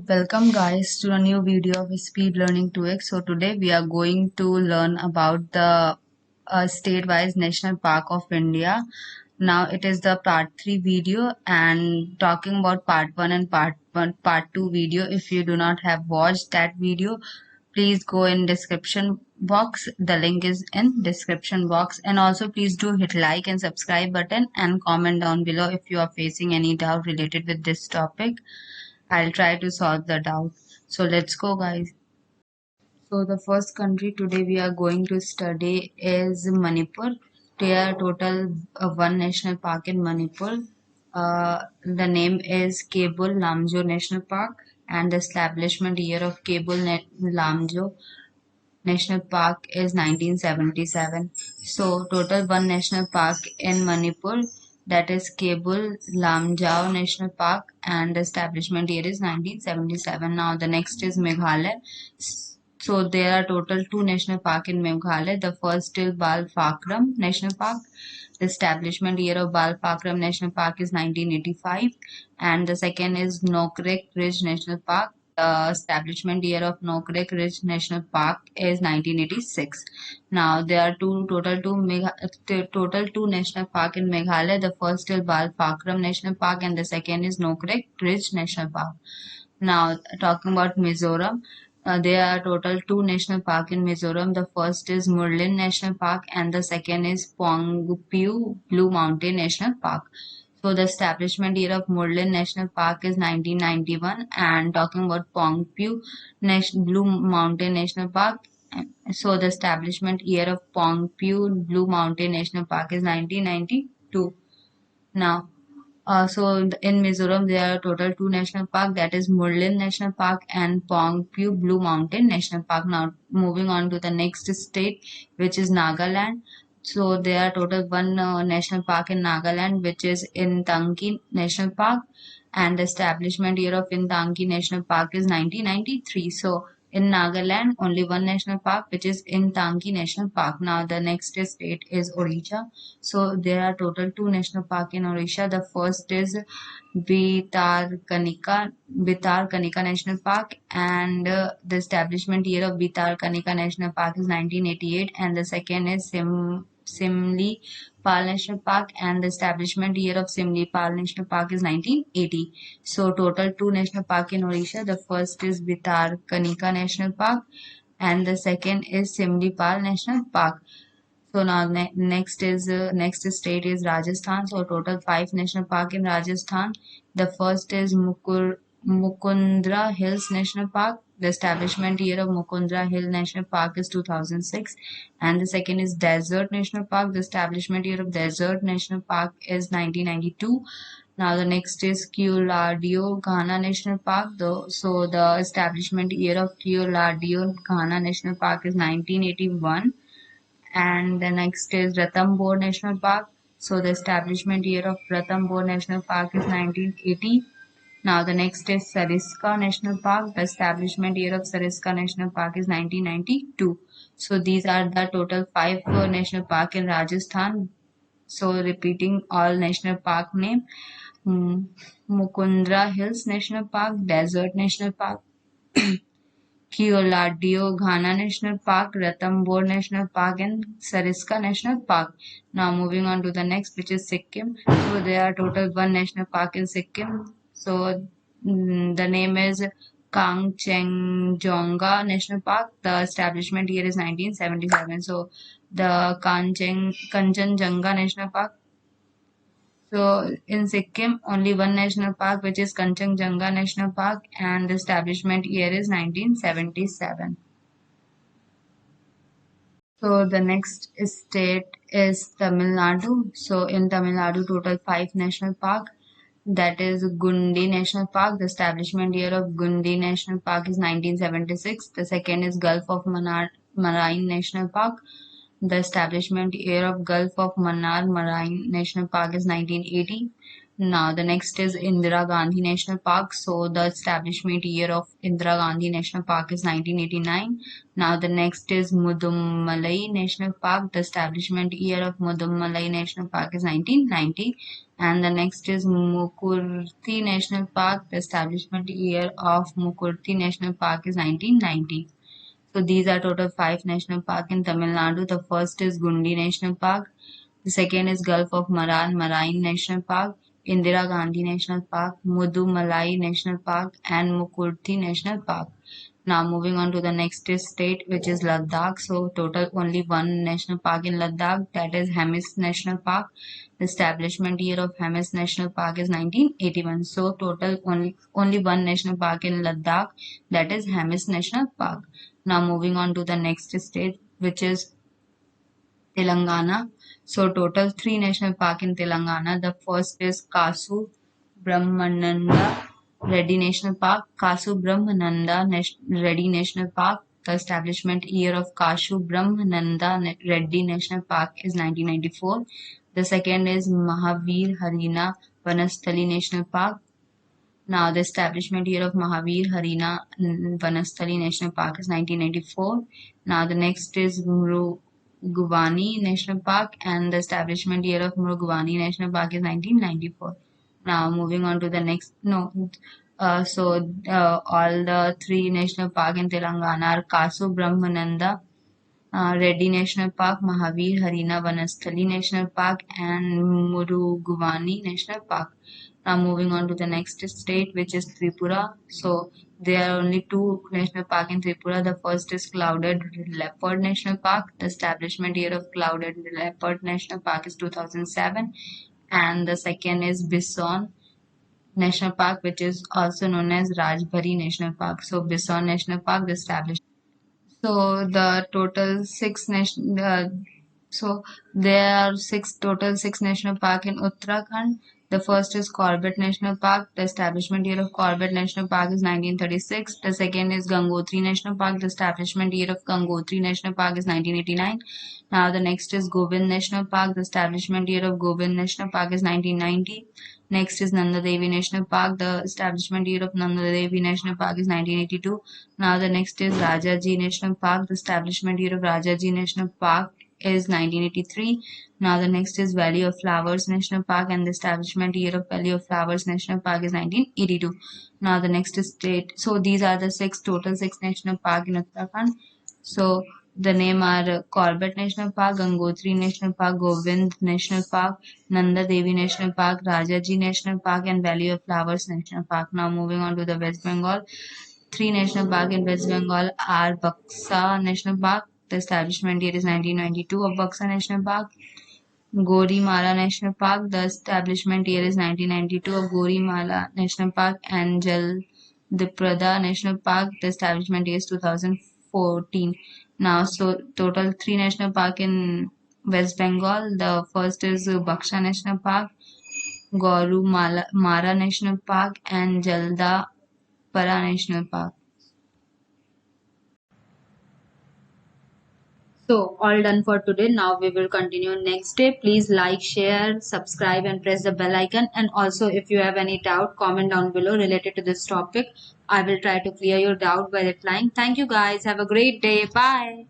Welcome guys to a new video of Speed Learning 2x. So today we are going to learn about the state-wise National Park of India. Now it is the part 3 video and talking about part 1 and part 2 video. If you do not have watched that video, please go in description box. The link is in description box, and also please do hit like and subscribe button and comment down below if you are facing any doubt related with this topic. I'll try to solve the doubt. So let's go, guys. So the first country today we are going to study is Manipur. There are total one national park in Manipur. The name is Kebul Lamjo National Park, and the establishment year of Lamjo National Park is 1977. So total one national park in Manipur, that is Kebul Lamjao National Park, and the establishment year is 1977. Now the next is Meghalaya. So there are total two national park in Meghalaya. The first is Bal Pakram National Park. The establishment year of Bal Pakram National Park is 1985, and the second is Nokrek Ridge National Park. The establishment year of Nokrek Ridge National Park is 1986. Now there are total two national park in Meghalaya. The first is Bal Pakram National Park, and the second is Nokrek Ridge National Park. Now talking about Mizoram, there are total two national park in Mizoram. The first is Murlin National Park, and the second is Pongpiu Blue Mountain National Park. So the establishment year of Murlin National Park is 1991, and talking about Pongpiu Blue Mountain National Park. So the establishment year of Pongpiu Blue Mountain National Park is 1992. Now, in Mizoram, there are total two national park, that is Murlin National Park and Pongpiu Blue Mountain National Park. Now, moving on to the next state, which is Nagaland. So there are total one national park in Nagaland, which is Intanki National Park, and the establishment year of Intanki National Park is 1993. So in Nagaland, only one national park, which is Intanki National Park. Now the next state is Odisha. So there are total two national park in Odisha. The first is Bhitarkanika National Park, and the establishment year of Bhitarkanika National Park is 1988, and the second is Simli Pal National Park, and the establishment year of Simli Pal National Park is 1980. So total two national park in Odisha. The first is Bhitarkanika National Park, and the second is Simli Pal National Park. So now next state is Rajasthan. So total five national park in Rajasthan. The first is Mukundra Hills National Park. The establishment year of Mukundra Hill National Park is 2006, and the second is Desert National Park. The establishment year of Desert National Park is 1992. Now the next is Keoladeo Ghana National Park. So the establishment year of Keoladeo Ghana National Park is 1981, and the next is Ranthambore National Park. So the establishment year of Ranthambore National Park is 1980. Now the next is Sariska National Park. The establishment year of Sariska National Park is 1992. So these are the total five national park in Rajasthan. So repeating all national park name: Mukundra Hills National Park, Desert National Park, Keoladeo Ghana National Park, Ranthambore National Park, and Sariska National Park. Now moving on to the next, which is Sikkim. So there are total one national park in Sikkim. So the name is Kangchenjunga National Park. The establishment year is 1977. So the Kanchenjunga National Park. So in Sikkim, only one national park, which is Kanchenjunga National Park, and the establishment year is 1977. So the next state is Tamil Nadu. So in Tamil Nadu, total five national park. That is Gundi National Park. The establishment year of Gundi National Park is 1976. The second is Gulf of Mannar Marine National Park. The establishment year of Gulf of Mannar Marine National Park is 1980. Now the next is Indira Gandhi National Park. So the establishment year of Indira Gandhi National Park is 1989. Now the next is Mudumalai National Park. The establishment year of Mudumalai National Park is 1990. And the next is Mukurthi National Park. The establishment year of Mukurthi National Park is 1990. So these are total five national park in Tamil Nadu. The first is Gundi National Park. The second is Gulf of Maran Marine National Park, Indira Gandhi National Park, Mudumalai National Park, and Mukurthi National Park. Now moving on to the next state, which is Ladakh. So total only one national park in Ladakh, that is Hemis National Park. The establishment year of Hemis National Park is 1981. So total only one national park in Ladakh, that is Hemis National Park. Now moving on to the next state, which is Telangana. So total three national park in Telangana. The first is Kasu Brahmananda Reddy National Park. Kasu Brahmananda Reddy National Park. The establishment year of Kasu Brahmananda Reddy National Park is 1994. The second is Mahavir Harina Vanasthali National Park. Now, the establishment year of Mahavir Harina Vanasthali National Park is 1994. Now, the next is Mruguvani National Park, and the establishment year of Mruguvani National Park is 1994. Now, moving on to the next. No, all the three national park in Telangana are Kasu Brahmananda Reddy National Park, Mahavir Harina Vanasthali National Park, and Muruguvani National Park. Now moving on to the next state, which is Tripura. So there are only two national park in Tripura. The first is Clouded Leopard National Park. The establishment year of Clouded Leopard National Park is 2007. And the second is Bison National Park, which is also known as Rajbari National Park. So Bison National Park, the established. So the total so there are six national park in Uttarakhand. The first is Corbett National Park. The establishment year of Corbett National Park is 1936. The second is Gangotri National Park. The establishment year of Gangotri National Park is 1989. Now the next is Govind National Park. The establishment year of Govind National Park is 1990. Next is Nanda Devi National Park. The establishment year of Nanda Devi National Park is 1982. Now the next is Rajaji National Park. The establishment year of Rajaji National Park is 1983. Now the next is Valley of Flowers National Park, and the establishment year of Valley of Flowers National Park is 1982. Now the next is state. So these are the total six national park in Uttarakhand. So the name are Corbett National Park, Gangotri National Park, Govind National Park, Nanda Devi National Park, Rajaji National Park, and Valley of Flowers National Park. Now moving on to the West Bengal. Three national parks in West Bengal are Buxa National Park. The establishment year is 1992 of Buxa National Park. Gori Mala National Park. The establishment year is 1992 of Gori Mala National Park. And Jaldiprada National Park. The establishment year is 2014. Now, so total three national park in West Bengal. The first is Buxa National Park, Mara National Park, and Jalda Para National Park. So all done for today. Now we will continue next day. Please like, share, subscribe, and press the bell icon. And also, if you have any doubt, comment down below related to this topic. I will try to clear your doubt by replying. Thank you guys. Have a great day. Bye.